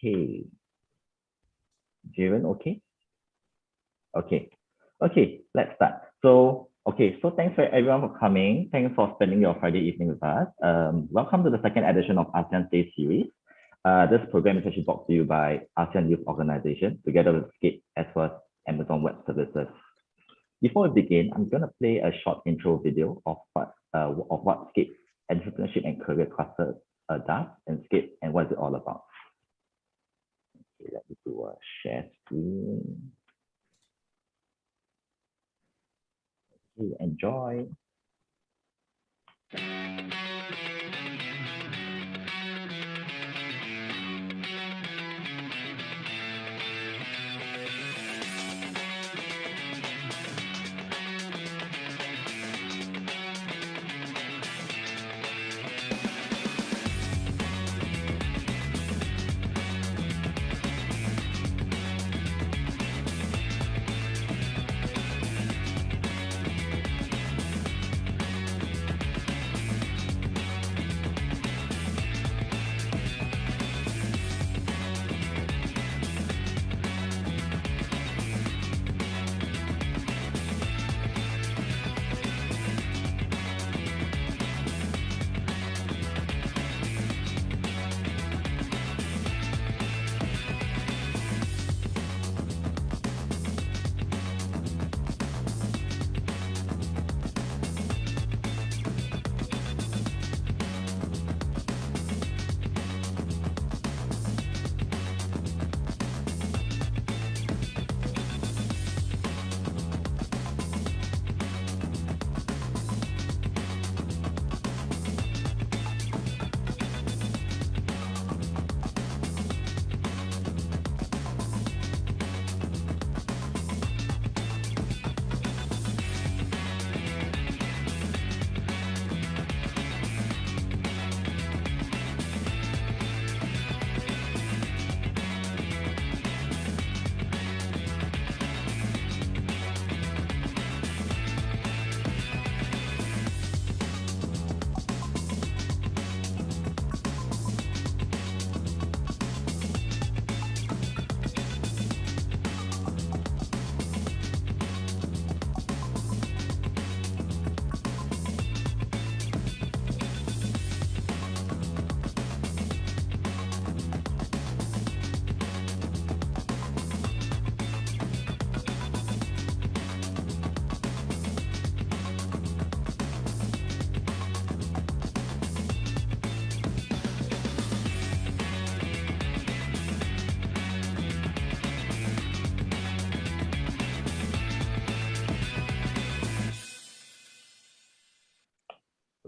Okay. Jayren, okay? Okay, let's start. So thanks for everyone for coming. Thanks for spending your Friday evening with us. Welcome to the second edition of ASEAN Day series. This program is actually brought to you by ASEAN Youth Organization together with SCAPE as well as Amazon Web Services. Before we begin, I'm going to play a short intro video of what SCAPE Entrepreneurship and Career Cluster does and SCAPE and what is it all about. Okay, let me do a share screen. Okay, enjoy.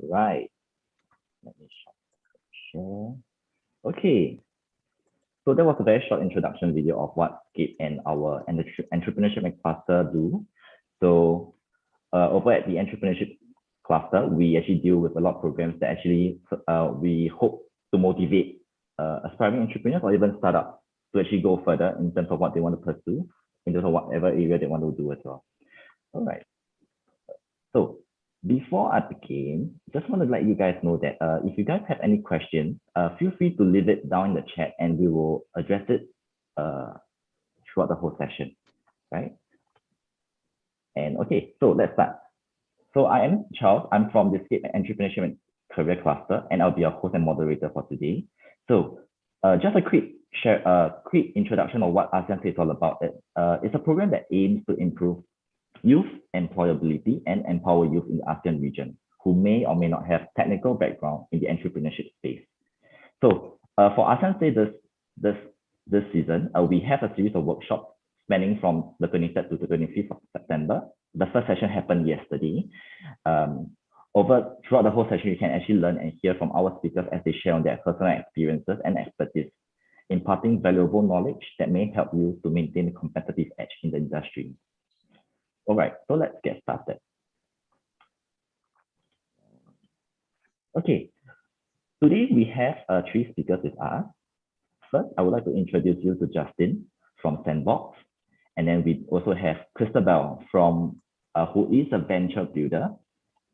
Right. Let me share. Okay. So that was a very short introduction video of what SCAPE and our entrepreneurship and cluster do. So over at the entrepreneurship cluster, we actually deal with a lot of programs that actually we hope to motivate aspiring entrepreneurs or even startups to actually go further in terms of what they want to pursue, in terms of whatever area they want to do as well. All right. So before I begin, just want to let you guys know that if you guys have any questions, feel free to leave it down in the chat and we will address it throughout the whole session, right? And okay, so let's start. So I am Charles. I'm from the SCAPE Entrepreneurship and Career Cluster, and I'll be your host and moderator for today. So just a quick introduction of what ASEAN Day is all about. It's a program that aims to improve youth employability and empower youth in the ASEAN region who may or may not have technical background in the entrepreneurship space. So for ASEAN Day this season, we have a series of workshops spanning from the 23rd to the 25th of September. The first session happened yesterday. Throughout the whole session, you can actually learn and hear from our speakers as they share on their personal experiences and expertise, imparting valuable knowledge that may help you to maintain a competitive edge in the industry. All right, so let's get started. Okay, today we have 3 speakers with us. First, I would like to introduce you to Justin from Sandbox. And then we also have Christabel from who is a venture builder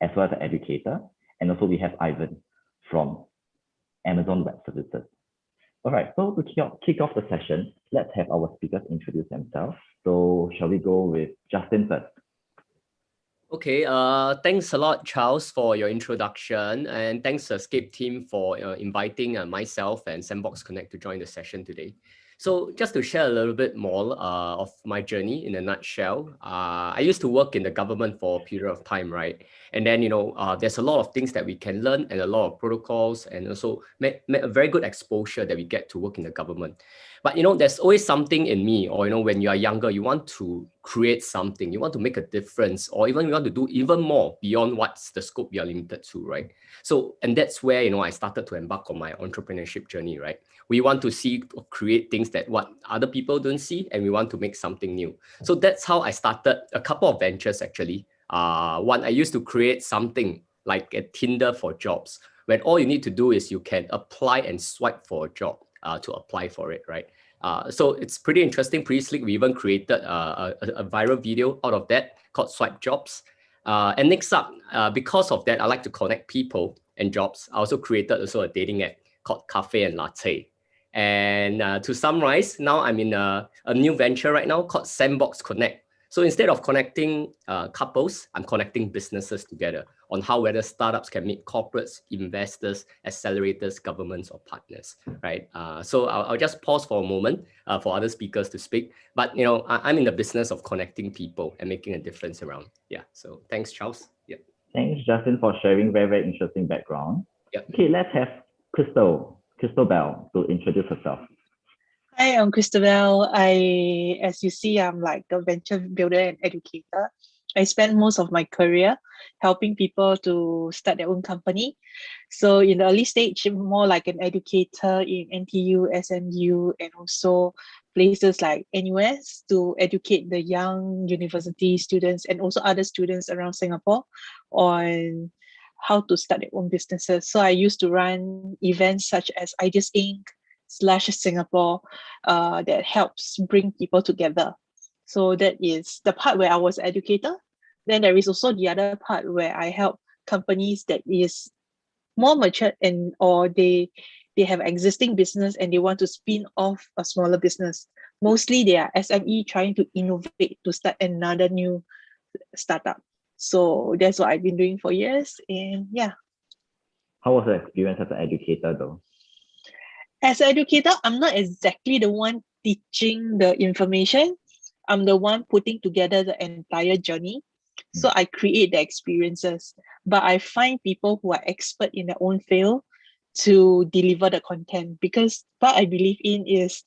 as well as an educator. And also we have Ivan from Amazon Web Services. All right, so to kick off the session, let's have our speakers introduce themselves. So shall we go with Justin first? Okay, thanks a lot, Charles, for your introduction, and thanks Escape team for inviting myself and Sandbox Connect to join the session today. So just to share a little bit more of my journey in a nutshell, I used to work in the government for a period of time, right? And then, there's a lot of things that we can learn and a lot of protocols and also a very good exposure that we get to work in the government. But there's always something in me, or when you are younger, you want to create something, you want to make a difference, or even you want to do even more beyond what's the scope you're limited to, right? So, and that's where I started to embark on my entrepreneurship journey, right? We want to create things that what other people don't see, and we want to make something new. So that's how I started a couple of ventures actually. One, I used to create something like a Tinder for jobs, when all you need to do is you can apply and swipe for a job to apply for it, right? So it's pretty interesting, pretty slick. We even created a viral video out of that called Swipe Jobs. And next up, because of that, I like to connect people and jobs. I also created also a dating app called Cafe and Latte. And to summarize, now I'm in a new venture right now called Sandbox Connect. So instead of connecting couples, I'm connecting businesses together on how whether startups can meet corporates, investors, accelerators, governments, or partners, right? So I'll just pause for a moment for other speakers to speak. But I'm in the business of connecting people and making a difference around. Yeah. So thanks, Charles. Yeah. Thanks, Justin, for sharing very, very interesting background. Yeah. Okay, let's have Crystal Bell, to introduce herself. Hi, I'm Christabel. As you see, I'm like a venture builder and educator. I spent most of my career helping people to start their own company. So in the early stage, more like an educator in NTU, SMU, and also places like NUS to educate the young university students and also other students around Singapore on how to start their own businesses. So I used to run events such as Ideas Inc. / Singapore that helps bring people together. So that is the part where I was educator. Then there is also the other part where I help companies that is more mature or they have existing business and they want to spin off a smaller business. Mostly they are SME trying to innovate to start another new startup. So that's what I've been doing for years. And yeah. How was the experience as an educator though? As an educator, I'm not exactly the one teaching the information. I'm the one putting together the entire journey. So I create the experiences, but I find people who are expert in their own field to deliver the content, because what I believe in is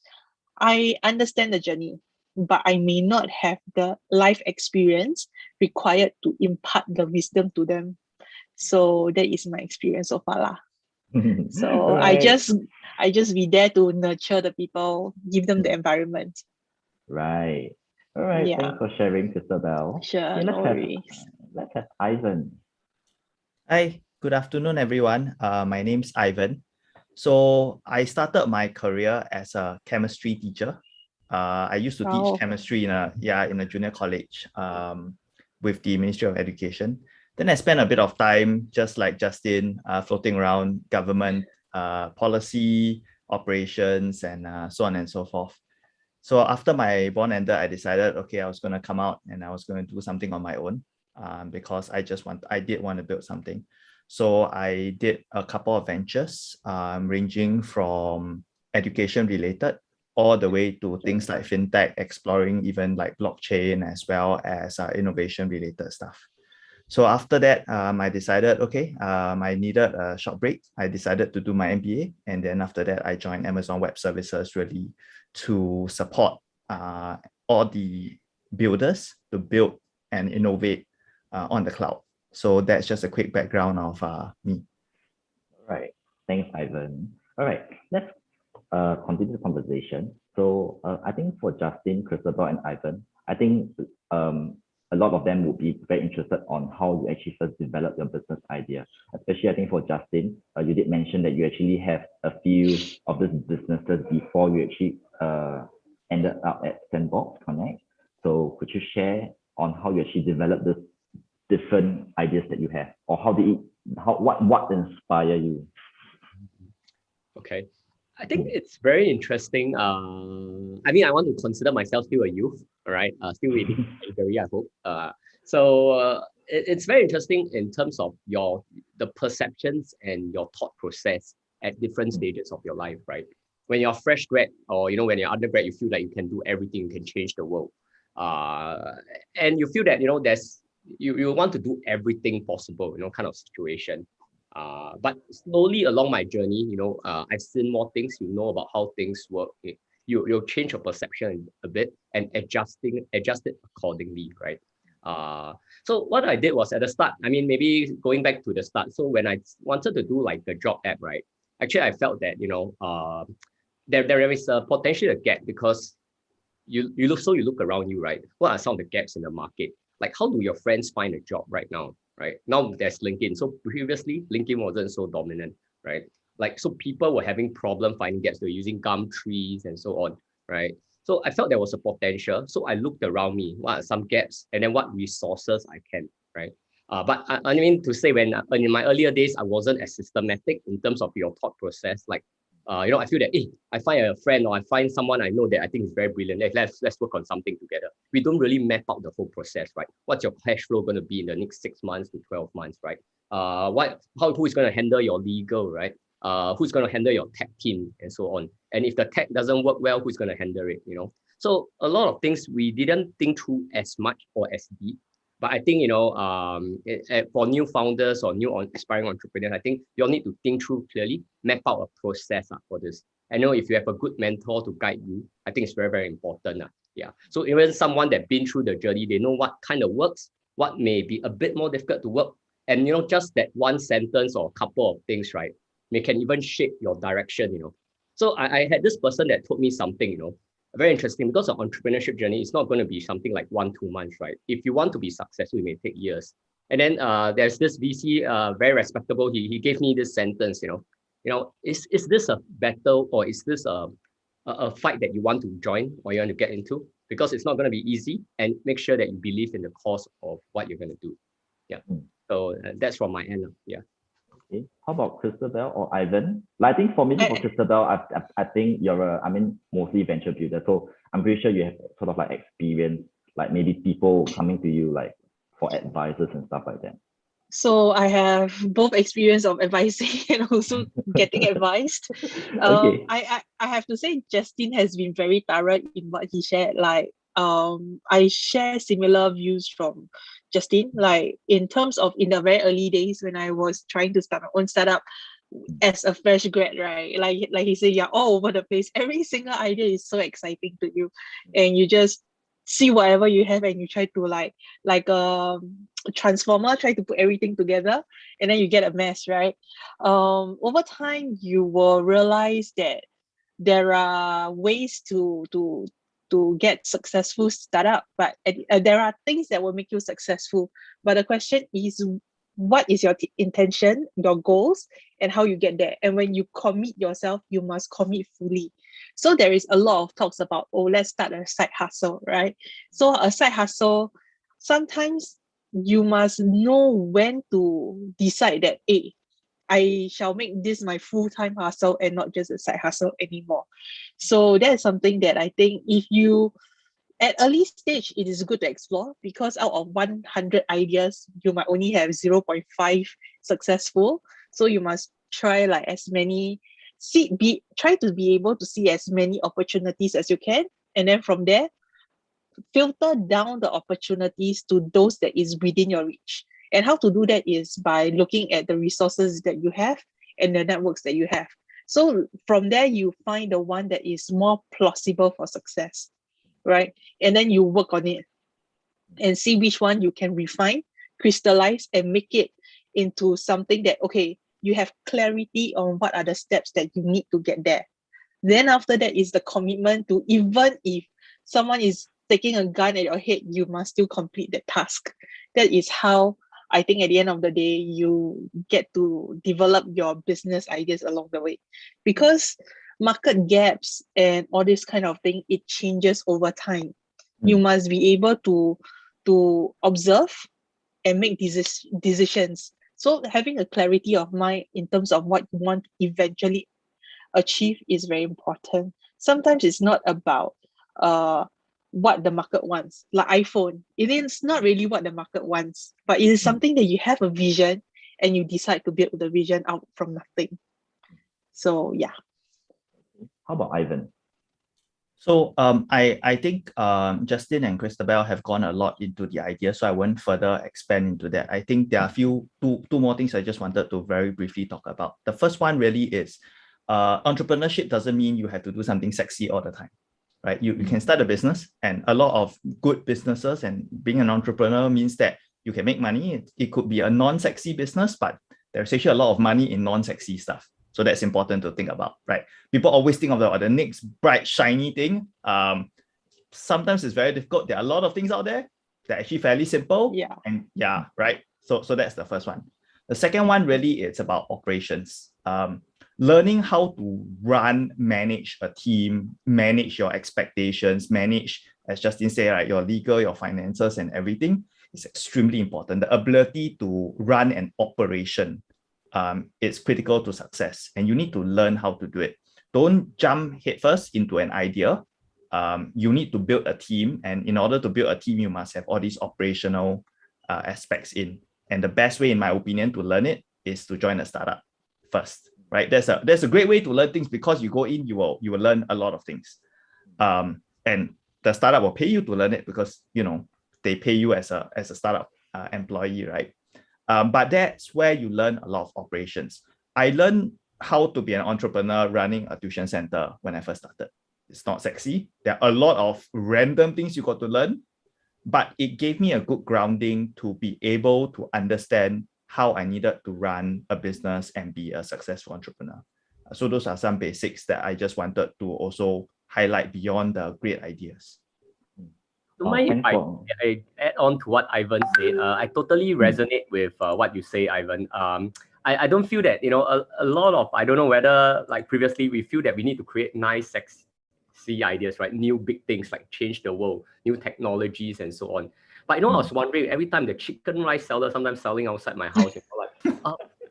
I understand the journey, but I may not have the life experience required to impart the wisdom to them. So that is my experience so far lah. So Right. I just be there to nurture the people, give them the environment. Right. All right. Yeah. Thanks for sharing, Christabel. Sure, Okay, no worries. let's have Ivan. Hi, good afternoon, everyone. My name's Ivan. So I started my career as a chemistry teacher. I used to teach chemistry in a junior college with the Ministry of Education. Then I spent a bit of time, just like Justin, floating around government policy, operations, and so on and so forth. So after my bond ended, I decided, okay, I was going to come out and I was going to do something on my own because I did want to build something. So I did a couple of ventures ranging from education related all the way to things like fintech, exploring even like blockchain as well as innovation related stuff. So after that, I decided, okay, I needed a short break. I decided to do my MBA. And then after that, I joined Amazon Web Services really to support all the builders to build and innovate on the cloud. So that's just a quick background of me. All right. Thanks, Ivan. All right. Let's continue the conversation. So I think for Justin, Christabel, and Ivan, I think a lot of them would be very interested on how you actually first develop your business idea. Especially, I think for Justin, you did mention that you actually have a few of these businesses before you actually ended up at Sandbox Connect. So could you share on how you actually developed this different ideas that you have, or what inspire you? Okay. I think it's very interesting. I mean, I want to consider myself still a youth, all right? Still in category, I hope. It's very interesting in terms of the perceptions and your thought process at different stages of your life, right? When you're a fresh grad or when you're undergrad, you feel like you can do everything, you can change the world. And you feel that you want to do everything possible, kind of situation. But slowly along my journey, I've seen more things, about how things work. You'll change your perception a bit and adjust it accordingly, right? So what I did was at the start, I mean, maybe going back to the start. So when I wanted to do like the job app, right? Actually, I felt that, there is a potential gap because you look around you, right? What are some of the gaps in the market? Like, how do your friends find a job right now? Right now, there's LinkedIn. So previously, LinkedIn wasn't so dominant, right? Like, so people were having problem finding gaps. They were using Gumtrees and so on, right? So I felt there was a potential. So I looked around me. What are some gaps, and then what resources I can, right? But I mean to say, when in my earlier days, I wasn't as systematic in terms of your thought process. Like, I feel that I find a friend or I find someone I know that I think is very brilliant. Let's work on something together. We don't really map out the whole process, right? What's your cash flow going to be in the next 6 months to 12 months, right? Who is going to handle your legal, right? Who's going to handle your tech team and so on. And if the tech doesn't work well, who's going to handle it? So a lot of things we didn't think through as much or as deep. But I think, for new founders or new aspiring entrepreneurs, I think you'll need to think through clearly, map out a process for this. I know if you have a good mentor to guide you, I think it's very, very important. Yeah. So even someone that's been through the journey, they know what kind of works, what may be a bit more difficult to work. And, just that one sentence or a couple of things, right, can even shape your direction, So I had this person that told me something, very interesting, because the entrepreneurship journey is not going to be something like 1-2 months, right? If you want to be successful, it may take years. And then there's this VC, very respectable. He gave me this sentence, is this a battle, or is this a fight that you want to join or you want to get into? Because it's not going to be easy, and make sure that you believe in the cause of what you're going to do. Yeah. So that's from my end. Yeah. Okay. How about Christabel or Ivan? Like, I think for Christabel, I think you're mostly venture builder. So I'm pretty sure you have sort of like experience, like maybe people coming to you like for advices and stuff like that. So I have both experience of advising and also getting advised. Okay. I have to say Justin has been very thorough in what he shared. Like, I share similar views from Justin. Like, in terms of in the very early days when I was trying to start my own startup as a fresh grad, right? Like he said, you're all over the place. Every single idea is so exciting to you, and you just see whatever you have and you try to like a transformer, try to put everything together, and then you get a mess, right? Over time you will realize that there are ways to get successful startup, but there are things that will make you successful. But the question is, what is your intention, your goals, and how you get there? And when you commit yourself, you must commit fully. So there is a lot of talks about, let's start a side hustle, right? So a side hustle, sometimes you must know when to decide that, I shall make this my full-time hustle and not just a side hustle anymore. So that's something that I think if you, at early stage, it is good to explore, because out of 100 ideas, you might only have 0.5 successful. So you must try like as many, try to be able to see as many opportunities as you can. And then from there, filter down the opportunities to those that is within your reach. And how to do that is by looking at the resources that you have and the networks that you have. So from there, you find the one that is more plausible for success, right? And then you work on it and see which one you can refine, crystallize, and make it into something that, okay, you have clarity on what are the steps that you need to get there. Then after that is the commitment to, even if someone is taking a gun at your head, you must still complete the task. That is how I think at the end of the day, you get to develop your business ideas along the way. Because market gaps and all this kind of thing, it changes over time. You must be able to observe and make decisions. So having a clarity of mind in terms of what you want to eventually achieve is very important. Sometimes it's not about what the market wants. Like iPhone, it is not really what the market wants, but it is something that you have a vision and you decide to build the vision out from nothing. So yeah. How about Ivan? So I think Justin and Christabel have gone a lot into the idea, so I won't further expand into that. I think there are two more things I just wanted to very briefly talk about. The first one really is entrepreneurship doesn't mean you have to do something sexy all the time, right? You can start a business, and a lot of good businesses, and being an entrepreneur means that you can make money. It could be a non-sexy business, but there's actually a lot of money in non-sexy stuff. So that's important to think about, right? People always think of the next bright, shiny thing. Sometimes it's very difficult. There are a lot of things out there that are actually fairly simple. Yeah. And yeah, right? So that's the first one. The second one really is about operations. Learning how to manage a team, manage your expectations, manage, as Justin said, right, your legal, your finances and everything is extremely important. The ability to run an operation it's critical to success, and you need to learn how to do it. Don't jump headfirst into an idea. You need to build a team, and in order to build a team, you must have all these operational aspects in. And the best way, in my opinion, to learn it is to join a startup first, right? There's a great way to learn things, because you go in, you will learn a lot of things, and the startup will pay you to learn it, because they pay you as a startup employee, right? But that's where you learn a lot of operations. I learned how to be an entrepreneur running a tuition center when I first started. It's not sexy. There are a lot of random things you got to learn, but it gave me a good grounding to be able to understand how I needed to run a business and be a successful entrepreneur. So those are some basics that I just wanted to also highlight beyond the great ideas. So if I add on to what Ivan said, I totally resonate with what you say, Ivan. I don't feel that, a lot of, I don't know whether like previously we feel that we need to create nice, sexy ideas, right? New big things like change the world, new technologies and so on. But, I was wondering, every time the chicken rice seller sometimes selling outside my house, like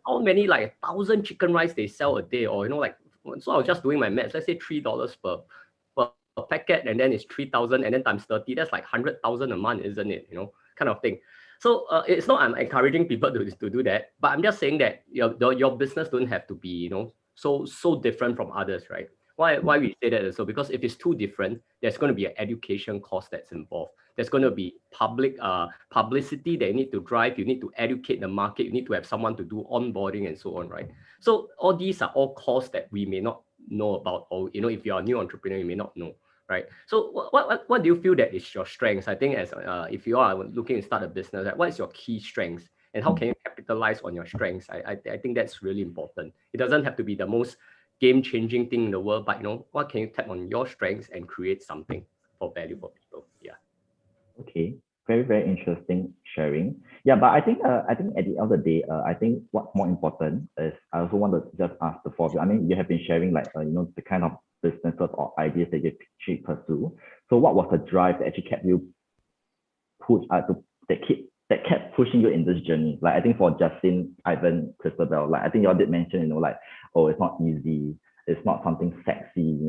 how many, like 1,000 chicken rice they sell a day, or, so I was just doing my maths, let's say $3 per packet, and then it's 3,000, and then times 30, that's like 100,000 a month, isn't it? Kind of thing. So it's not I'm encouraging people to do that, but I'm just saying that your business don't have to be so different from others, right? Why we say that is so because if it's too different, there's going to be an education cost that's involved. There's going to be public publicity that you need to drive. You need to educate the market. You need to have someone to do onboarding and so on, right? So all these are all costs that we may not know about, or if you're a new entrepreneur, you may not know, right? So what do you feel that is your strengths? I think as if you are looking to start a business, what is your key strengths, and how can you capitalize on your strengths? I think that's really important. It doesn't have to be the most game-changing thing in the world, but what can you tap on your strengths and create something for value for people? Yeah. Okay, very, very interesting sharing. Yeah, but I think at the end of the day, I think what's more important is I also want to just ask the four of you. I mean, you have been sharing like the kind of businesses or ideas that you actually pursue. So what was the drive that actually kept you that kept pushing you in this journey? Like I think for Justin, Ivan, Christabel, like I think y'all did mention, like, oh, it's not easy, it's not something sexy,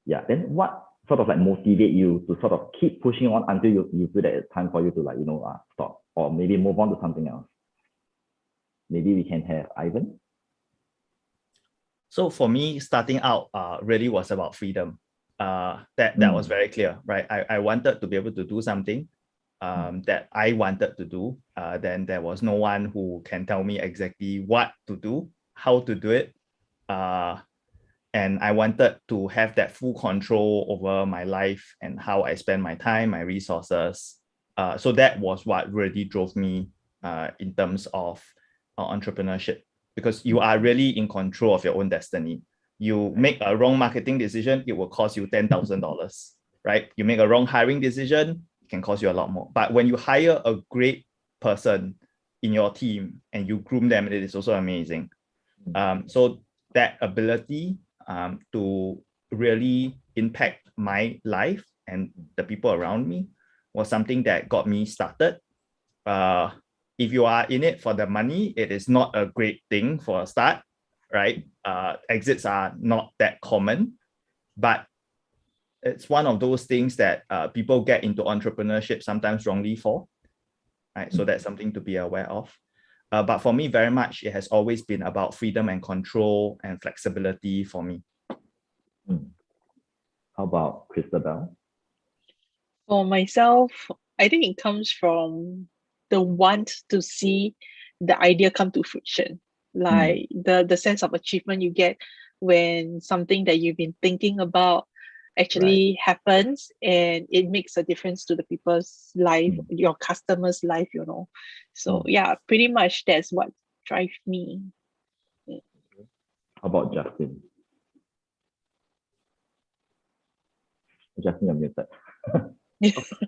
Yeah. Then what sort of like motivate you to sort of keep pushing on until you feel that it's time for you to like, stop or maybe move on to something else? Maybe we can have Ivan. So for me, starting out really was about freedom. That was very clear, right? I wanted to be able to do something that I wanted to do. Then there was no one who can tell me exactly what to do, how to do it. And I wanted to have that full control over my life and how I spend my time, my resources. So that was what really drove me in terms of entrepreneurship, because you are really in control of your own destiny. You make a wrong marketing decision, it will cost you $10,000, right? You make a wrong hiring decision, it can cost you a lot more. But when you hire a great person in your team and you groom them, it is also amazing. So that ability to really impact my life and the people around me was something that got me started. If you are in it for the money, it is not a great thing for a start, right? exits are not that common, but it's one of those things that people get into entrepreneurship sometimes wrongly for, right? So that's something to be aware of. But for me, very much, it has always been about freedom and control and flexibility for me. How about Christabel? For myself, I think it comes from the want to see the idea come to fruition, like the sense of achievement you get when something that you've been thinking about actually happens and it makes a difference to the people's life, your customers' life, you know. So yeah, pretty much that's what drives me. How about Justin? Justin, you're muted.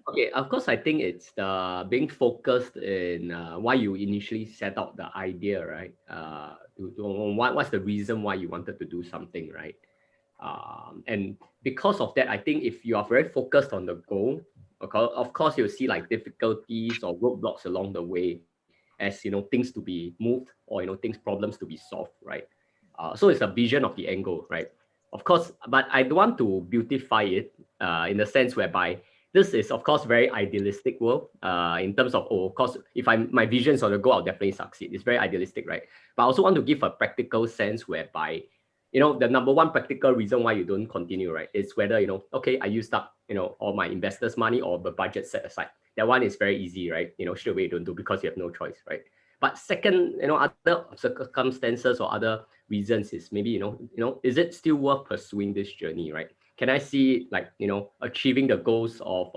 Okay, of course, I think it's the being focused in why you initially set out the idea, right? What's the reason why you wanted to do something, right? And because of that, I think if you are very focused on the goal, of course, you'll see like difficulties or roadblocks along the way, as things to be moved or problems to be solved, right? So it's a vision of the end goal, right? Of course, but I don't want to beautify it in the sense whereby this is, of course, very idealistic world in terms of, of course, if my visions on the goal, I'll definitely succeed. It's very idealistic, right? But I also want to give a practical sense whereby, the number one practical reason why you don't continue, right, is whether, okay, I used up, all my investors' money or the budget set aside. That one is very easy, right? Straight away you don't do because you have no choice, right? But second, other circumstances or other reasons is maybe, is it still worth pursuing this journey, right? Can I see like, achieving the goals of,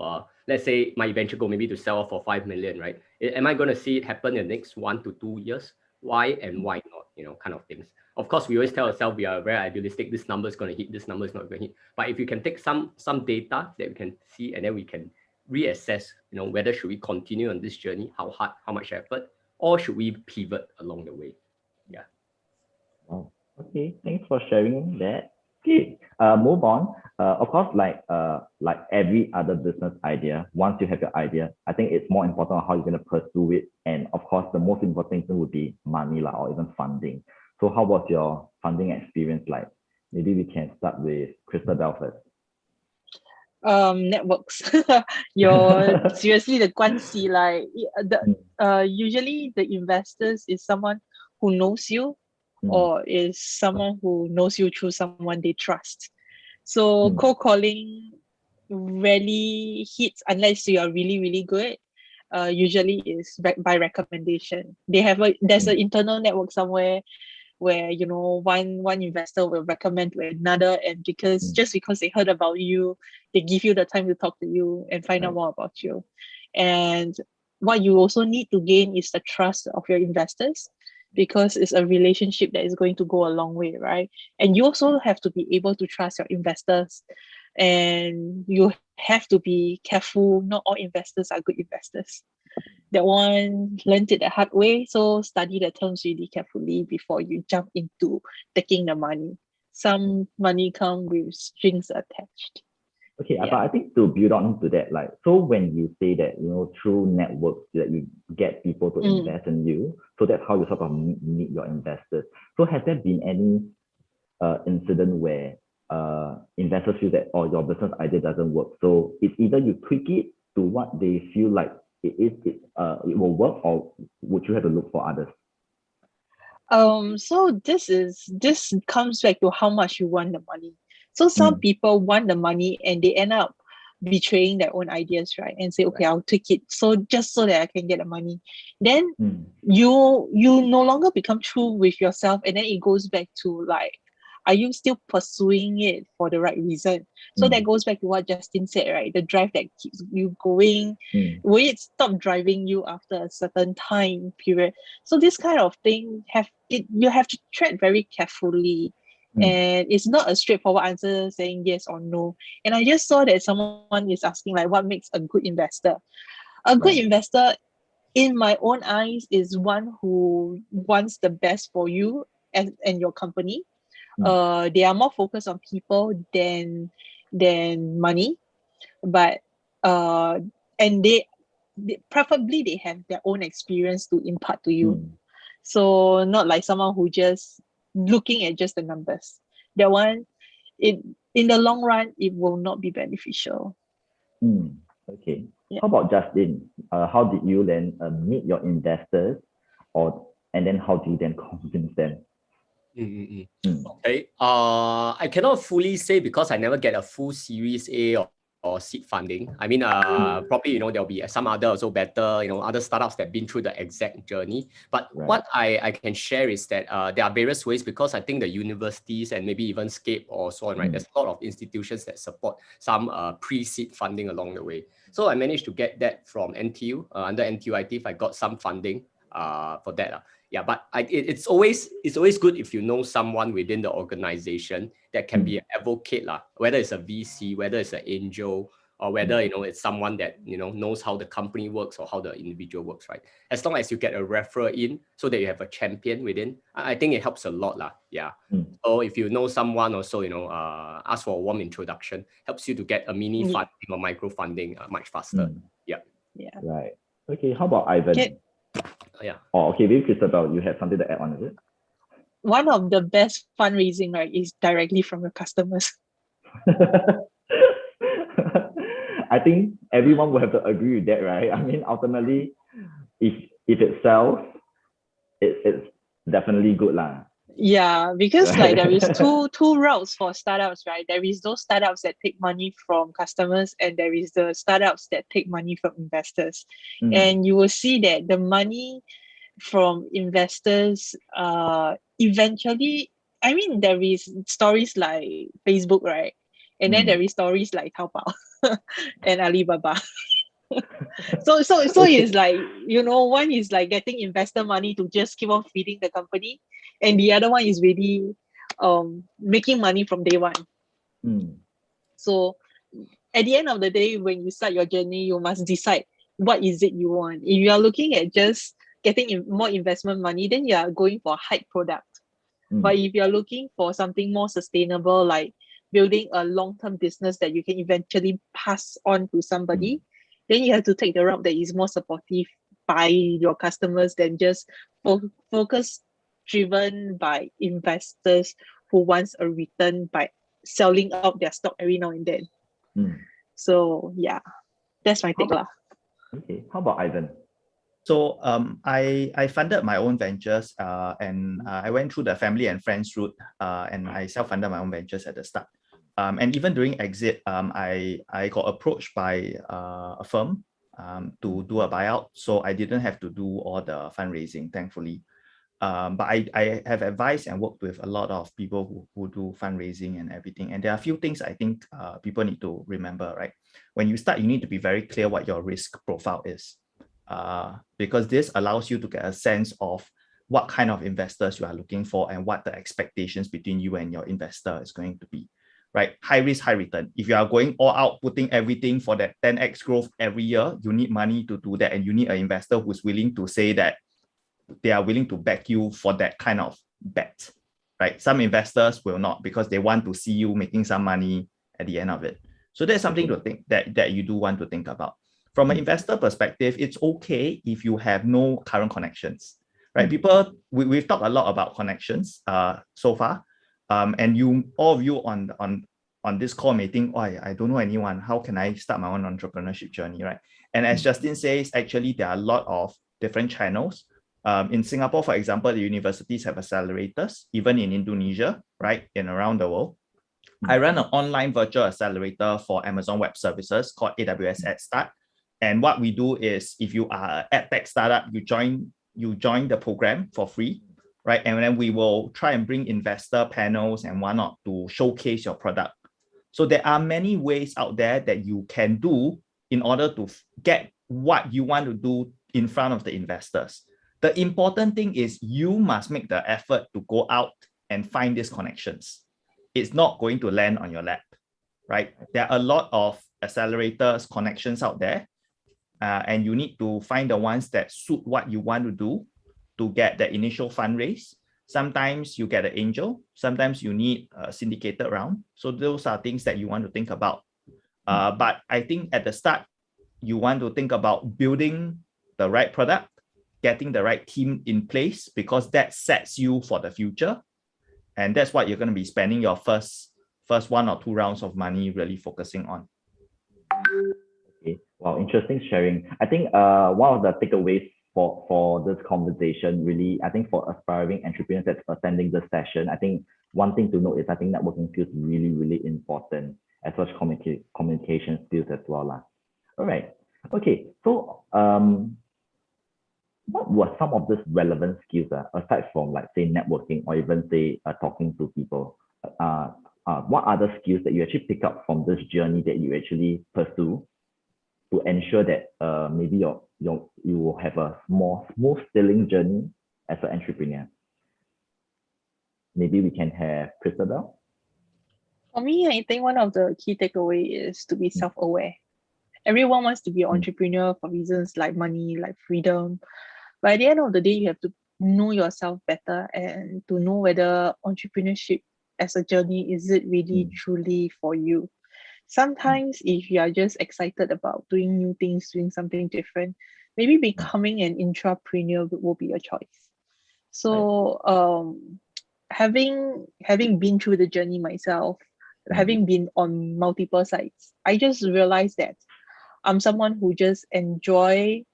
let's say my eventual goal maybe to sell off for 5 million, right? Am I going to see it happen in the next 1 to 2 years? Why and why not, kind of things. Of course, we always tell ourselves we are very idealistic. This number is going to hit, this number is not going to hit. But if you can take some data that we can see, and then we can reassess, whether should we continue on this journey, how hard, how much effort, or should we pivot along the way? Yeah. Oh, okay, thanks for sharing that. Okay, move on. Of course, like every other business idea, once you have your idea, I think it's more important on how you're going to pursue it. And of course, the most important thing would be money or even funding. So how was your funding experience like? Maybe we can start with Christabel first. Networks. Your seriously the 关系 like usually the investors is someone who knows you or is someone who knows you through someone they trust. So cold calling rarely hits unless you are really, really good. Usually is by recommendation. There's an internal network somewhere where one investor will recommend to another, and because they heard about you, they give you the time to talk to you and find out more about you. And what you also need to gain is the trust of your investors, because it's a relationship that is going to go a long way, right? And you also have to be able to trust your investors, and you have to be careful. Not all investors are good investors. That one learned it the hard way. So study the terms really carefully before you jump into taking the money. Some money come with strings attached. Okay, but I think to build on to that, like, so when you say that, through networks that you get people to invest in you, so that's how you sort of meet your investors. So has there been any incident where investors feel that, your business idea doesn't work? So it's either you tweak it to what they feel like it will work, or would you have to look for others? So this comes back to how much you want the money. So some people want the money and they end up betraying their own ideas, right? And say, okay, I'll take it just so that I can get the money. Then you no longer become true with yourself, and then it goes back to like, are you still pursuing it for the right reason? So that goes back to what Justin said, right? The drive that keeps you going. Will it stop driving you after a certain time period? So this kind of thing you have to tread very carefully. And it's not a straightforward answer saying yes or no. And I just saw that someone is asking like, what makes a good investor? A good investor, in my own eyes, is one who wants the best for you and your company. They are more focused on people than money, but and they preferably they have their own experience to impart to you. So not like someone who just looking at just the numbers. That one, in the long run, it will not be beneficial. Okay. Yeah. How about Justin? How did you then meet your investors, and then how do you then convince them? Okay. I cannot fully say because I never get a full Series A or seed funding. I mean, probably, there'll be some other also better, other startups that have been through the exact journey. But what I can share is that there are various ways, because I think the universities and maybe even Scape or so on, right? There's a lot of institutions that support some pre-seed funding along the way. So I managed to get that from NTU, under NTUIT, I got some funding for that. Yeah, but it's always good if you know someone within the organization that can be an advocate, whether it's a VC, whether it's an angel, or whether it's someone that knows how the company works or how the individual works, right? As long as you get a referral in, so that you have a champion within, I think it helps a lot, yeah. So if you know someone also, ask for a warm introduction, helps you to get a mini funding or micro funding much faster. Yeah. Right. Okay. How about Ivan? Yeah. Oh, okay. Maybe Christabel, you have something to add on, is it? One of the best fundraising, right, is directly from your customers. I think everyone will have to agree with that, right? I mean, ultimately, if it sells, it's definitely good, lah. Yeah, because Right. like there is two routes for startups, right? There is those startups that take money from customers, and there is the startups that take money from investors. And you will see that the money from investors eventually, I mean, there is stories like Facebook, right? And then there is stories like Taobao and Alibaba. So it's like, one is like getting investor money to just keep on feeding the company, and the other one is really making money from day one. So at the end of the day, when you start your journey, you must decide what is it you want. If you are looking at just getting more investment money, then you are going for a hype product. But if you're looking for something more sustainable, like building a long-term business that you can eventually pass on to somebody, then you have to take the route that is more supportive by your customers than just focus driven by investors who wants a return by selling out their stock every now and then. So yeah, that's my take lah. Okay, how about Ivan? So I funded my own ventures and I went through the family and friends route and I self-funded my own ventures at the start. And even during exit, I got approached by a firm to do a buyout. So I didn't have to do all the fundraising, thankfully. But I have advised and worked with a lot of people who do fundraising and everything. And there are a few things I think people need to remember, right? When you start, you need to be very clear what your risk profile is. Because this allows you to get a sense of what kind of investors you are looking for and what the expectations between you and your investor is going to be, right? High risk, high return. If you are going all out, putting everything for that 10x growth every year, you need money to do that. And you need an investor who's willing to say that they are willing to back you for that kind of bet, right? Some investors will not because they want to see you making some money at the end of it. So that's something to think that you do want to think about. From an investor perspective, it's okay if you have no current connections, right? People, we've talked a lot about connections so far, and all of you on this call may think, oh, I don't know anyone. How can I start my own entrepreneurship journey, right? And as Justin says, actually, there are a lot of different channels. In Singapore, for example, the universities have accelerators, even in Indonesia, right, and around the world. I run an online virtual accelerator for Amazon Web Services called AWS AdStart. And what we do is, if you are an edtech startup, you join the program for free, right? And then we will try and bring investor panels and whatnot to showcase your product. So there are many ways out there that you can do in order to get what you want to do in front of the investors. The important thing is you must make the effort to go out and find these connections. It's not going to land on your lap, right? There are a lot of accelerators, connections out there. And you need to find the ones that suit what you want to do to get the initial fundraise. Sometimes you get an angel. Sometimes you need a syndicated round. So those are things that you want to think about. But I think at the start, you want to think about building the right product, getting the right team in place, because that sets you for the future. And that's what you're going to be spending your first 1 or 2 rounds of money really focusing on. Okay. Wow, interesting sharing. I think one of the takeaways for this conversation, really, I think for aspiring entrepreneurs that's attending this session, I think one thing to note is I think networking skills really, really important, as well as communication skills as well. All right. Okay. So what were some of these relevant skills aside from like say networking or even say talking to people? What other skills that you actually pick up from this journey that you actually pursue to ensure that maybe you will have a more smooth sailing journey as an entrepreneur? Maybe we can have Christabel. For me, I think one of the key takeaway is to be self-aware. Everyone wants to be an entrepreneur for reasons like money, like freedom. But at the end of the day, you have to know yourself better and to know whether entrepreneurship as a journey, is it really truly for you? Sometimes if you are just excited about doing new things, doing something different, maybe becoming an intrapreneur will be a choice. So having been through the journey myself, having been on multiple sites, I just realized that I'm someone who just enjoy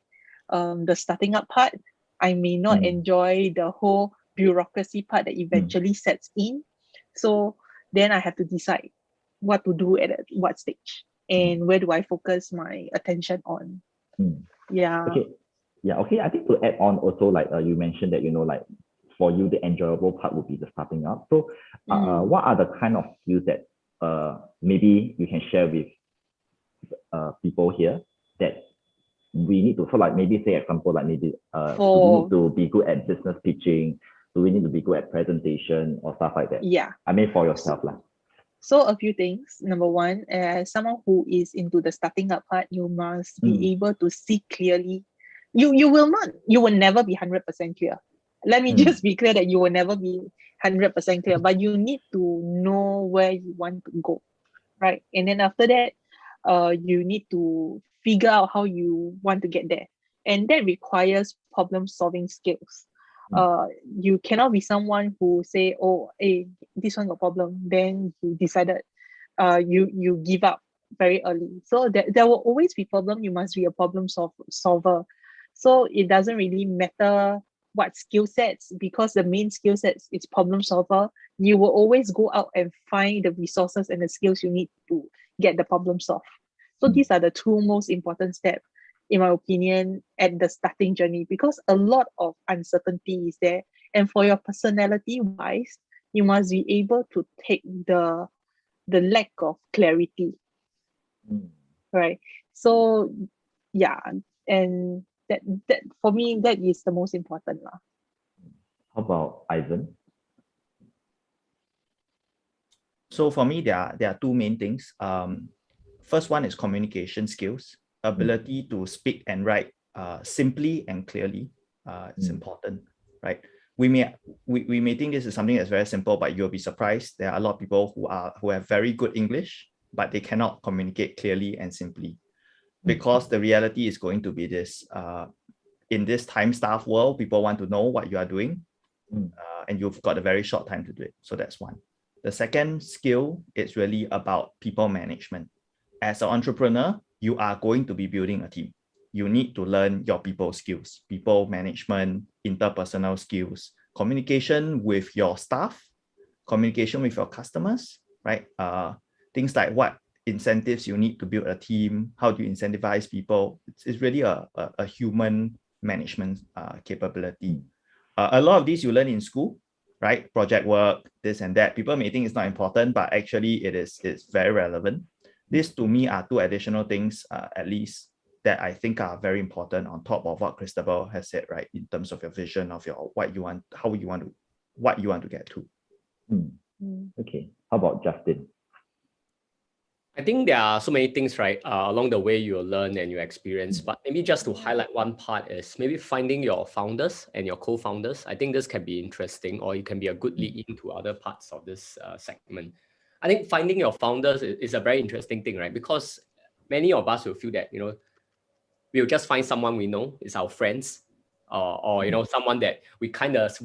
the starting up part. I may not enjoy the whole bureaucracy part that eventually sets in. So then I have to decide what to do at what stage and where do I focus my attention on. Yeah. Okay. Yeah. Okay. I think to add on also, like you mentioned that, like for you, the enjoyable part would be the starting up. So what are the kind of skills that maybe you can share with people here that we need to, so like maybe say example, like maybe do we need to be good at business pitching? Do we need to be good at presentation or stuff like that? Yeah. I mean for yourself. So a few things. Number one, as someone who is into the starting up part, you must be able to see clearly. You will never be 100% clear. Let me just be clear that you will never be 100% clear, but you need to know where you want to go, right? And then after that, you need to figure out how you want to get there. And that requires problem solving skills. You cannot be someone who say, oh, hey, this one got problem, then you decided you give up very early. So there will always be problem. You must be a problem solver. So it doesn't really matter what skill sets, because the main skill sets is problem solver. You will always go out and find the resources and the skills you need to get the problem solved. So these are the two most important steps, in my opinion, at the starting journey, because a lot of uncertainty is there. And for your personality wise, you must be able to take the lack of clarity, right? So yeah, and that for me, that is the most important. How about Ivan? So for me, there are two main things. First one is communication skills, ability to speak and write simply and clearly. It's important, right? We may think this is something that's very simple, but you'll be surprised. There are a lot of people who have very good English, but they cannot communicate clearly and simply, because the reality is going to be this. In this time-starved world, people want to know what you are doing, and you've got a very short time to do it. So that's one. The second skill is really about people management. As an entrepreneur, you are going to be building a team. You need to learn your people skills, people management, interpersonal skills, communication with your staff, communication with your customers, right? Things like what incentives you need to build a team, how do you incentivize people? It's really a human management capability. A lot of these you learn in school, right? Project work, this and that. People may think it's not important, but actually it's very relevant. These to me are two additional things, at least, that I think are very important on top of what Christabel has said, right? In terms of your vision of what you want to get to. Okay. How about Justin? I think there are so many things, right, along the way you will learn and you experience, but maybe just to highlight one part is maybe finding your founders and your co-founders. I think this can be interesting, or it can be a good lead into other parts of this segment. I think finding your founders is a very interesting thing, right? Because many of us will feel that, we'll just find someone we know, it's our friends, or someone that we kind of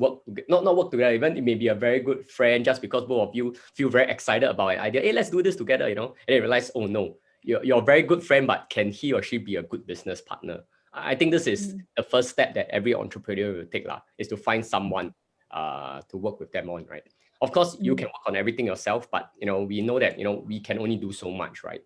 not work together, even it may be a very good friend, just because both of you feel very excited about an idea. Hey, let's do this together, and then realize, oh no, you're a very good friend, but can he or she be a good business partner? I think this is the first step that every entrepreneur will take, is to find someone to work with them on, right? Of course, you can work on everything yourself, but we know that we can only do so much, right?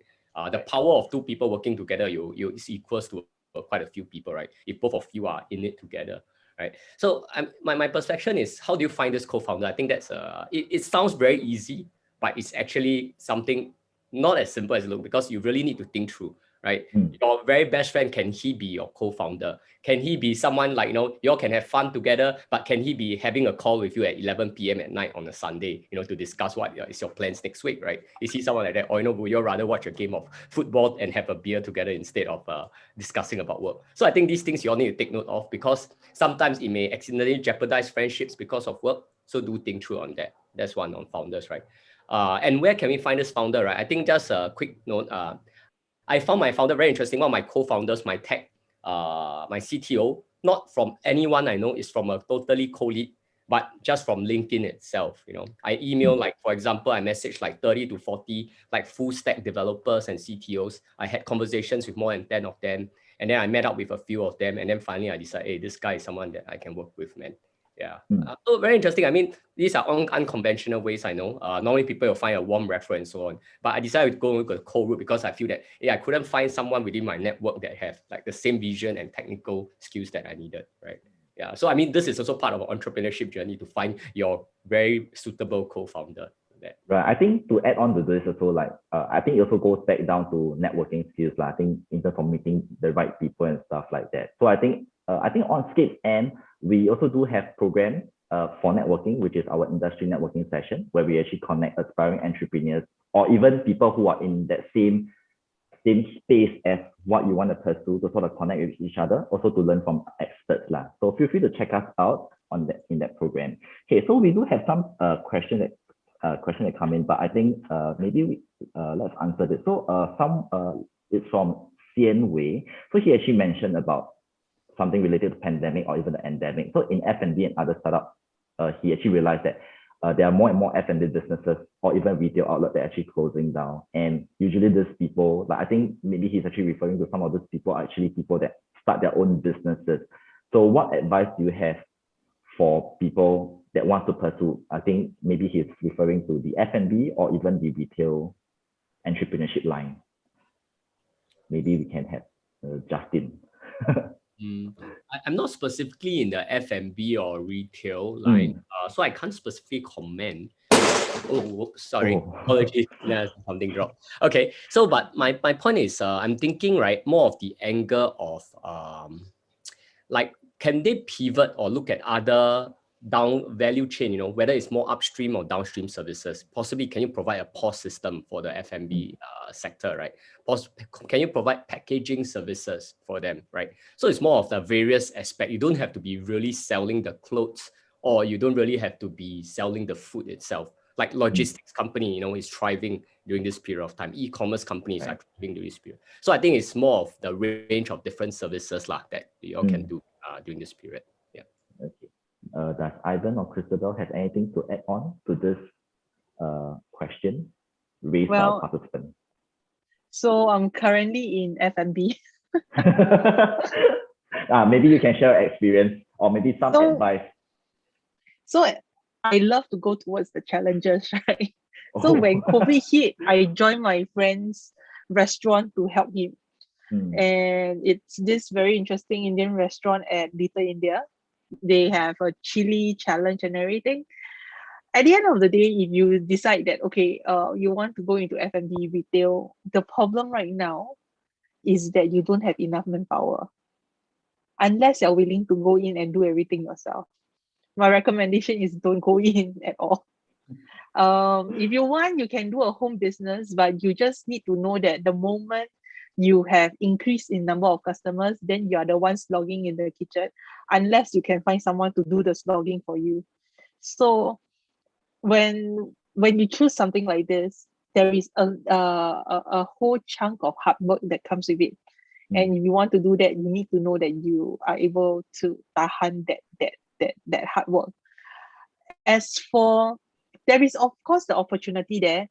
The power of two people working together, is equals to quite a few people, right? If both of you are in it together, right? So my perception is, how do you find this co-founder? I think that's it sounds very easy, but it's actually something not as simple as it looks, because you really need to think through, right? Your very best friend, can he be your co-founder? Can he be someone like, you all can have fun together, but can he be having a call with you at 11 p.m. at night on a Sunday, to discuss what is your plans next week, right? Is he someone like that? Or, would you rather watch a game of football and have a beer together instead of discussing about work? So I think these things you all need to take note of, because sometimes it may accidentally jeopardize friendships because of work. So do think through on that. That's one on founders, right? And where can we find this founder, right? I think just a quick note, I found my founder very interesting. One of my co-founders, my tech, my CTO, not from anyone I know, is from a totally co-lead, but just from LinkedIn itself. I email, like, for example, I messaged like 30 to 40 like full stack developers and CTOs. I had conversations with more than 10 of them. And then I met up with a few of them. And then finally I decided, hey, this guy is someone that I can work with, man. Yeah. So very interesting. I mean, these are unconventional ways, I know. Normally people will find a warm referral and so on. But I decided to go with the cold route, because I feel that I couldn't find someone within my network that have like the same vision and technical skills that I needed, right? Yeah. So I mean, this is also part of an entrepreneurship journey, to find your very suitable co-founder. Right. I think to add on to this also, like I think it also goes back down to networking skills. I think in terms of meeting the right people and stuff like that. So I think on Scape's end, we also do have programs for networking, which is our industry networking session, where we actually connect aspiring entrepreneurs or even people who are in that same space as what you want to pursue, to sort of connect with each other, also to learn from experts. So feel free to check us out in that program. Okay, so we do have some questions that come in, but I think maybe let's answer this. So it's from Xian Wei. So he actually mentioned about something related to pandemic or even the endemic. So in F&B and other startups, he actually realized that there are more and more F&B businesses or even retail outlets that are actually closing down. And usually these people, like I think maybe he's actually referring to some of those people are actually people that start their own businesses. So what advice do you have for people that want to pursue? I think maybe he's referring to the F&B or even the retail entrepreneurship line. Maybe we can have Justin. I'm not specifically in the F&B or retail line, so I can't specifically comment. Oh, sorry. Apologies. Yeah, something dropped. Okay. So, but my point is, I'm thinking, right, more of the angle of like, can they pivot or look at other down value chain, whether it's more upstream or downstream services? Possibly, can you provide a POS system for the F&B sector, right? Can you provide packaging services for them, right? So it's more of the various aspects. You don't have to be really selling the clothes, or you don't really have to be selling the food itself. Like logistics company, is thriving during this period of time. E-commerce companies are thriving during this period. So I think it's more of the range of different services that you all can do during this period. Yeah. Okay. Does Ivan or Christabel have anything to add on to this question raised by our participant? So I'm currently in F&B. Maybe you can share experience or maybe some advice. So I love to go towards the challenges, right? So when COVID hit, I joined my friend's restaurant to help him. And it's this very interesting Indian restaurant at Little India. They have a chili challenge and everything. At the end of the day, if you decide that, okay, you want to go into F&B retail, the problem right now is that you don't have enough manpower. Unless you're willing to go in and do everything yourself. My recommendation is don't go in at all. If you want, you can do a home business, but you just need to know that the moment you have increased in number of customers, then you are the one slogging in the kitchen, unless you can find someone to do the slogging for you. So when you choose something like this, there is a whole chunk of hard work that comes with it. And if you want to do that, you need to know that you are able to tahan that hard work. As for, there is of course the opportunity there.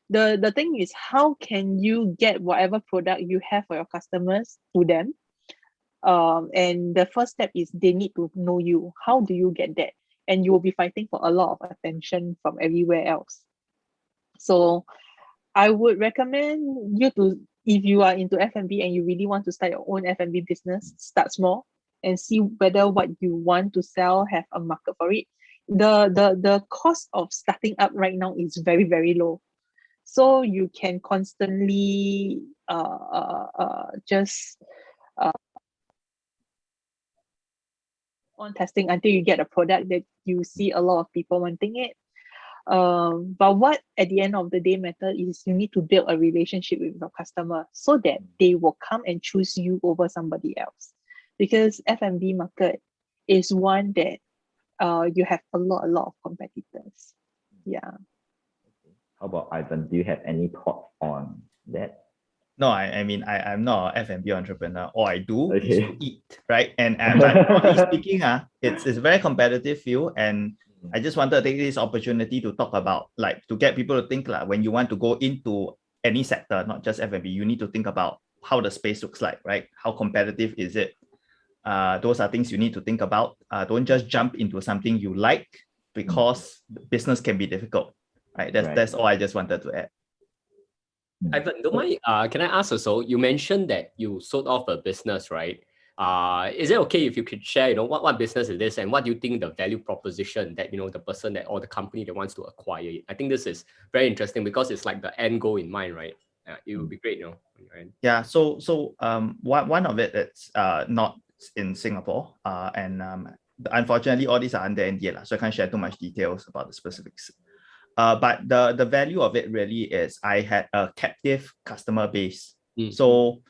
The thing is, how can you get whatever product you have for your customers to them? And the first step is they need to know you. How do you get that? And you will be fighting for a lot of attention from everywhere else. So I would recommend you to, if you are into F&B and you really want to start your own F&B business, start small and see whether what you want to sell have a market for it. The cost of starting up right now is very, very low. So you can constantly just on testing until you get a product that you see a lot of people wanting it. But what at the end of the day matter is you need to build a relationship with your customer so that they will come and choose you over somebody else. Because F&B market is one that you have a lot of competitors. Yeah. How about Ivan? Do you have any thoughts on that? No, I mean, I'm not an F&B entrepreneur. All I do is Okay. to eat, right? And but broadly speaking, it's a very competitive field. And I just wanted to take this opportunity to talk about, like, to get people to think, like, when you want to go into any sector, not just F&B, you need to think about how the space looks like, right? How competitive is it? Those are things you need to think about. Don't just jump into something you like, because business can be difficult, right? That's all I just wanted to add. Ivan, don't mind, can I ask also, you mentioned that you sold off a business, right? Is it okay if you could share, what business it is and what do you think the value proposition that, the person that or the company that wants to acquire it? I think this is very interesting because it's like the end goal in mind, right? It would be great, Yeah, so one of it that's not in Singapore, and unfortunately all these are under NDA, so I can't share too much details about the specifics. But the value of it really is I had a captive customer base. So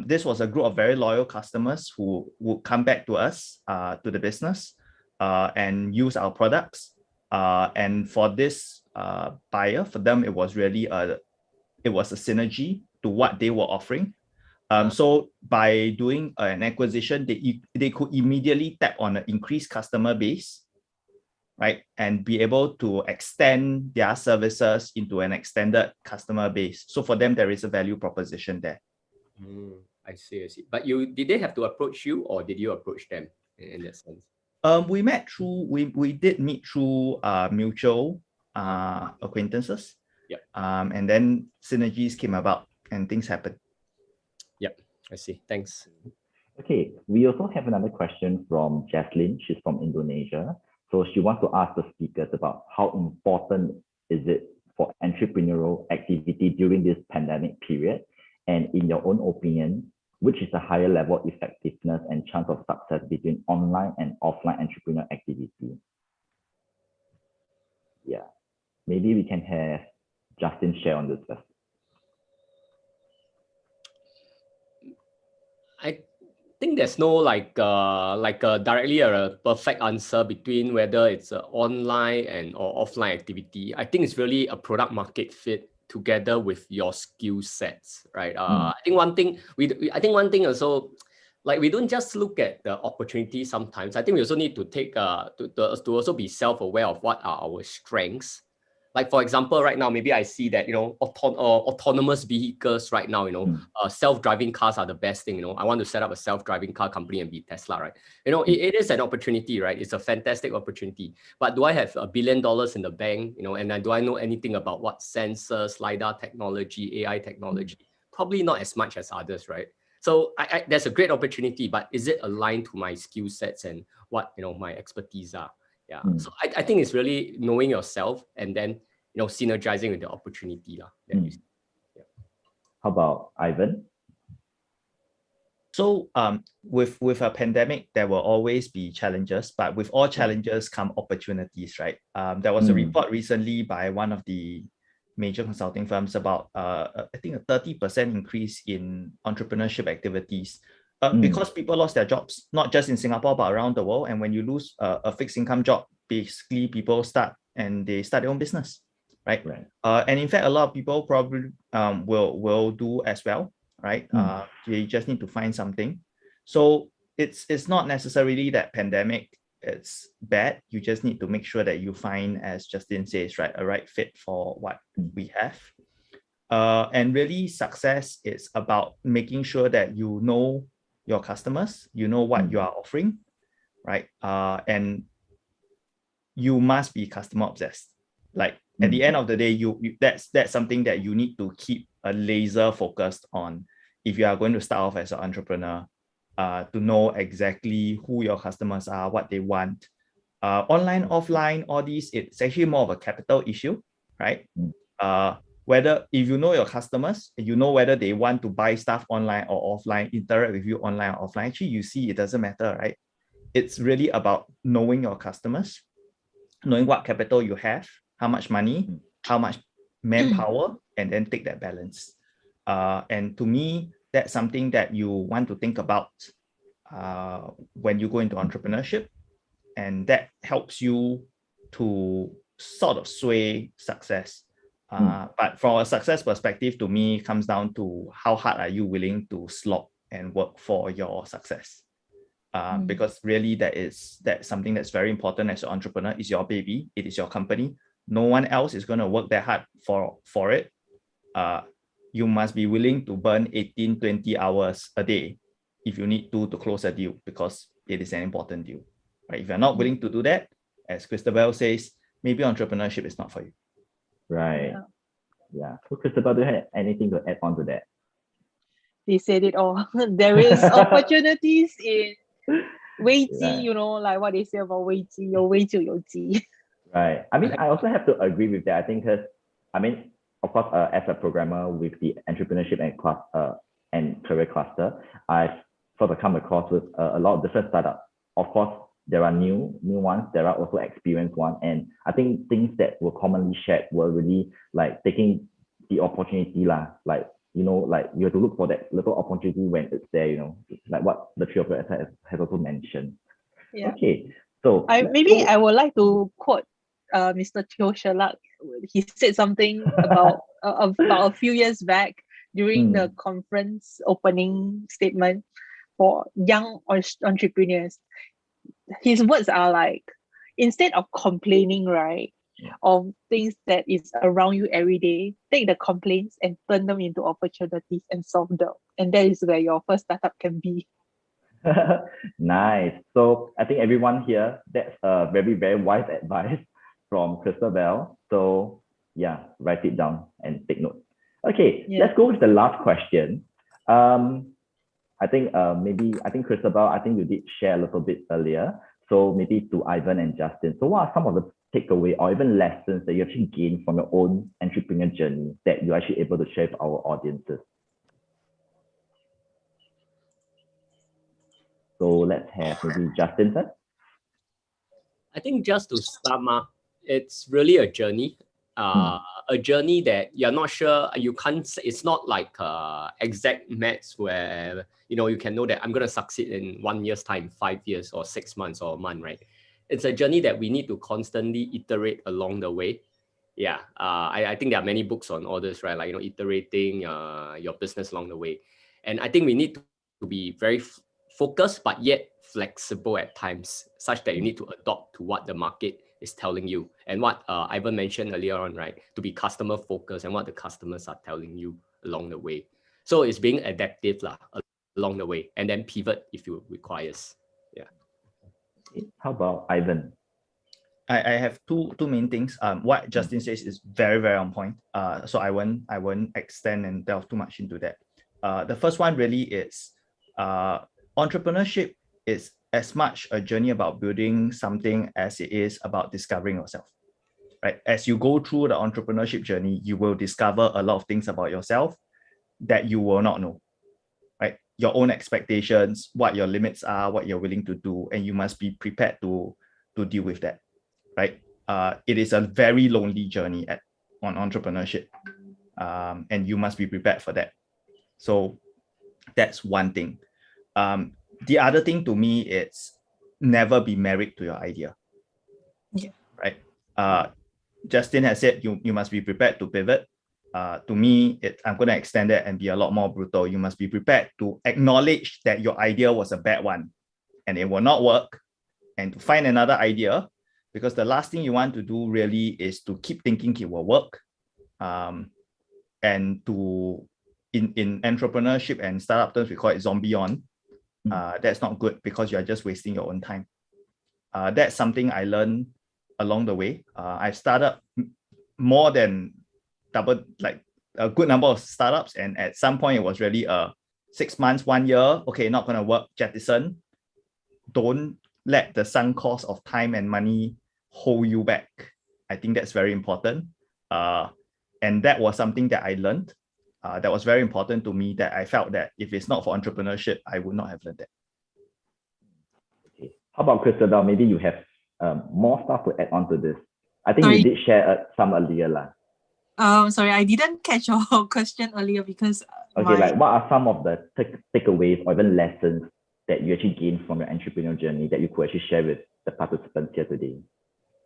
this was a group of very loyal customers who would come back to us, to the business, and use our products. And for this buyer, for them, it was really a synergy to what they were offering. So by doing an acquisition, they could immediately tap on an increased customer base, right? And be able to extend their services into an extended customer base. So for them, there is a value proposition there. I see. But did they have to approach you or did you approach them in that sense? We did meet through mutual acquaintances. Yep. And then synergies came about and things happened. Yep, I see. Thanks. Okay, we also have another question from Jaslyn. She's from Indonesia. So she wants to ask the speakers about how important is it for entrepreneurial activity during this pandemic period? And in your own opinion, which is a higher level of effectiveness and chance of success between online and offline entrepreneurial activity? Yeah, maybe we can have Justin share on this first. I think there's no directly a perfect answer between whether it's an online and or offline activity. I think it's really a product market fit together with your skill sets, right? I think one thing also, like, we don't just look at the opportunity sometimes. I think we also need to take to also be self-aware of what are our strengths. Like, for example, right now, maybe I see that, autonomous vehicles right now, self-driving cars are the best thing, I want to set up a self-driving car company and be Tesla, right? It is an opportunity, right? It's a fantastic opportunity. But do I have $1 billion in the bank, and do I know anything about what sensors, LiDAR technology, AI technology? Probably not as much as others, right? So there's a great opportunity, but is it aligned to my skill sets and what, my expertise are? Yeah. So I think it's really knowing yourself and then, synergizing with the opportunity. How about Ivan? So with a pandemic, there will always be challenges, but with all challenges come opportunities, right? There was a report recently by one of the major consulting firms about, I think, a 30% increase in entrepreneurship activities. Because people lost their jobs, not just in Singapore, but around the world. And when you lose a fixed income job, basically people start their own business, right? And in fact, a lot of people probably will do as well. right? You just need to find something. So it's not necessarily that pandemic it's bad. You just need to make sure that you find, as Justin says, right, a right fit for what we have. And really success is about making sure that you know your customers, you know what you are offering, right? And you must be customer obsessed. Like at the end of the day, that's something that you need to keep a laser focused on if you are going to start off as an entrepreneur, to know exactly who your customers are, what they want. Online, offline, all these, it's actually more of a capital issue, right? Whether if you know your customers, you know whether they want to buy stuff online or offline, interact with you online or offline, actually you see it doesn't matter, right? It's really about knowing your customers, knowing what capital you have, how much money, how much manpower, and then take that balance. And to me, that's something that you want to think about when you go into entrepreneurship, and that helps you to sort of sway success. But from a success perspective, to me, comes down to how hard are you willing to slog and work for your success. Because really that's something that's very important as an entrepreneur. It's your baby, it is your company. No one else is going to work that hard for it. You must be willing to burn 18, 20 hours a day if you need to close a deal, because it is an important deal. Right? If you're not willing to do that, as Christabel says, maybe entrepreneurship is not for you. Right. Yeah. So Christabel, do you have anything to add on to that? They said it all. There is opportunities in 危机, Right. you know, like what they say about 危机, 有危就有机. Right. I mean, I also have to agree with that. I think because, I mean, of course, as a programmer with the entrepreneurship and career cluster, I've sort of come across with a lot of different startups. Of course, there are new ones. There are also experienced ones, and I think things that were commonly shared were really like taking the opportunity lah. Like, you know, like you have to look for that little opportunity when it's there. You know, like what the three of us has also mentioned. Yeah. Okay. So I would like to quote Mr. Teo Sherlock. He said something about a few years back during the conference opening statement for young entrepreneurs. His words are like, instead of complaining, right, of things that is around you every day, take the complaints and turn them into opportunities and solve them. And that is where your first startup can be. Nice. So I think everyone here, that's a very, very wise advice from Christabel. So yeah, write it down and take note. Okay, let's go with the last question. I think Christabel, I think you did share a little bit earlier. So maybe to Ivan and Justin. So what are some of the takeaway or even lessons that you actually gained from your own entrepreneur journey that you're actually able to share with our audiences? So let's have maybe Justin first. I think just to sum up, it's really a journey. A journey that you're not sure, you can't, it's not like exact maths where, you know, you can know that I'm going to succeed in 1 year's time, 5 years or 6 months or a month, right? It's a journey that we need to constantly iterate along the way. Yeah, I think there are many books on all this, right? Like, you know, iterating your business along the way. And I think we need to be very focused, but yet flexible at times, such that you need to adopt to what the market is telling you, and what Ivan mentioned earlier on, right? To be customer focused and what the customers are telling you along the way. So it's being adaptive along the way, and then pivot if it requires. Yeah. How about Ivan? I have two main things. What Justin says is very, very on point. So I won't extend and delve too much into that. The first one really is entrepreneurship is as much a journey about building something as it is about discovering yourself, right? As you go through the entrepreneurship journey, you will discover a lot of things about yourself that you will not know, right? Your own expectations, what your limits are, what you're willing to do, and you must be prepared to deal with that, right? It is a very lonely journey on entrepreneurship, and you must be prepared for that. So that's one thing. The other thing to me, it's never be married to your idea. Yeah. Right. Justin has said you must be prepared to pivot. To me, I'm going to extend it and be a lot more brutal. You must be prepared to acknowledge that your idea was a bad one and it will not work, and to find another idea, because the last thing you want to do really is to keep thinking it will work. And in entrepreneurship and startup terms, we call it zombie on. That's not good because you're just wasting your own time. That's something I learned along the way. I've started more than double, like a good number of startups, and at some point it was really 6 months, 1 year. Okay, not gonna work. Jettison. Don't let the sunk cost of time and money hold you back. I think that's very important. And that was something that I learned. That was very important to me, that I felt that if it's not for entrepreneurship, I would not have learned that. Okay. How about Christabel? Maybe you have more stuff to add on to this. I think you did share some earlier. Sorry, I didn't catch your question earlier because okay, like what are some of the takeaways or even lessons that you actually gained from your entrepreneurial journey that you could actually share with the participants here today?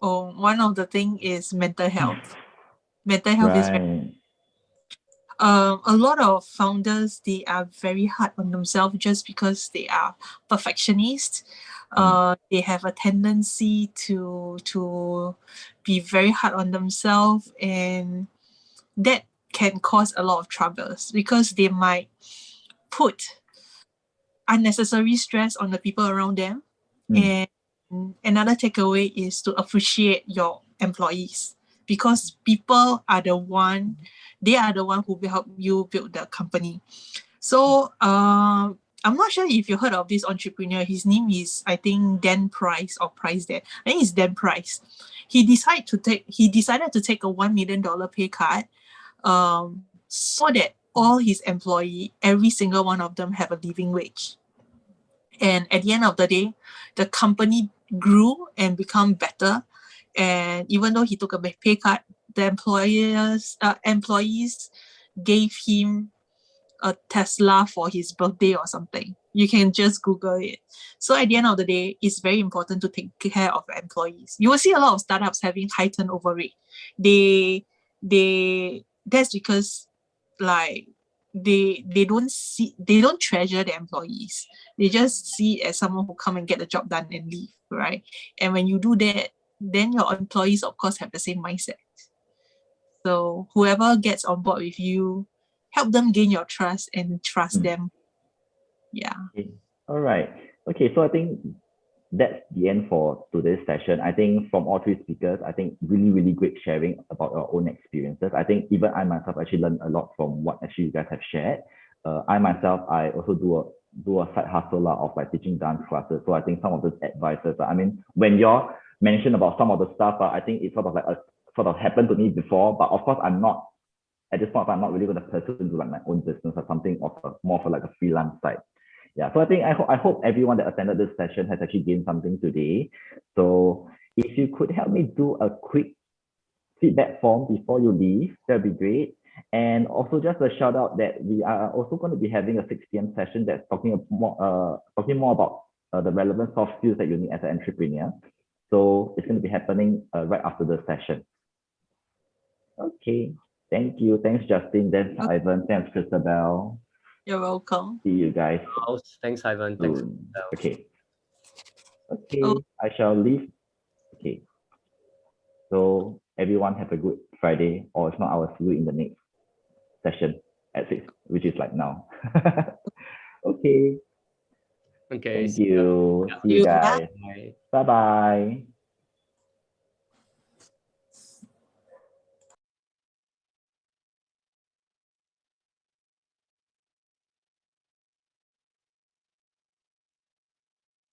Oh, one of the thing is mental health. Mental health is very, a lot of founders, they are very hard on themselves just because they are perfectionists. They have a tendency to be very hard on themselves, and that can cause a lot of troubles because they might put unnecessary stress on the people around them. And another takeaway is to appreciate your employees, because people are the one, they are the one who will help you build the company. So I'm not sure if you heard of this entrepreneur. His name is, I think, Dan Price or Price Dan. I think it's Dan Price. He decided to take a $1 million pay cut so that all his employees, every single one of them, have a living wage. And at the end of the day, the company grew and become better. And even though he took a pay cut, the employees gave him a Tesla for his birthday or something. You can just Google it. So at the end of the day, it's very important to take care of employees. You will see a lot of startups having high turnover rate. That's because like they don't treasure the employees. They just see it as someone who come and get the job done and leave, right? And when you do that, then your employees, of course, have the same mindset. So whoever gets on board with you, help them gain your trust and trust them. Yeah. Okay. All right. Okay, so I think that's the end for today's session. I think from all three speakers, I think really, really great sharing about your own experiences. I think even I myself actually learned a lot from what actually you guys have shared. I myself, I also do a side hustle of like teaching dance classes. So I think some of those advices, I mean, when you mentioned about some of the stuff, I think it sort of happened to me before, but of course I'm not, at this point, I'm not really going to pursue into like my own business or something more for like a freelance side. Yeah, so I hope everyone that attended this session has actually gained something today. So if you could help me do a quick feedback form before you leave, that'd be great. And also just a shout out that we are also going to be having a 6 p.m. session that's talking more about the relevant soft skills that you need as an entrepreneur. So it's going to be happening right after the session. Okay, thank you. Thanks, Justin. Thanks, Ivan. Thanks, Christabel. You're welcome. See you guys. Thanks, Ivan. Thanks. Okay. Okay, I shall leave. Okay. So everyone have a good Friday, or if not, I will see you in the next session at 6, which is like now. Okay. Okay. Thank you. See you guys. Bye-bye.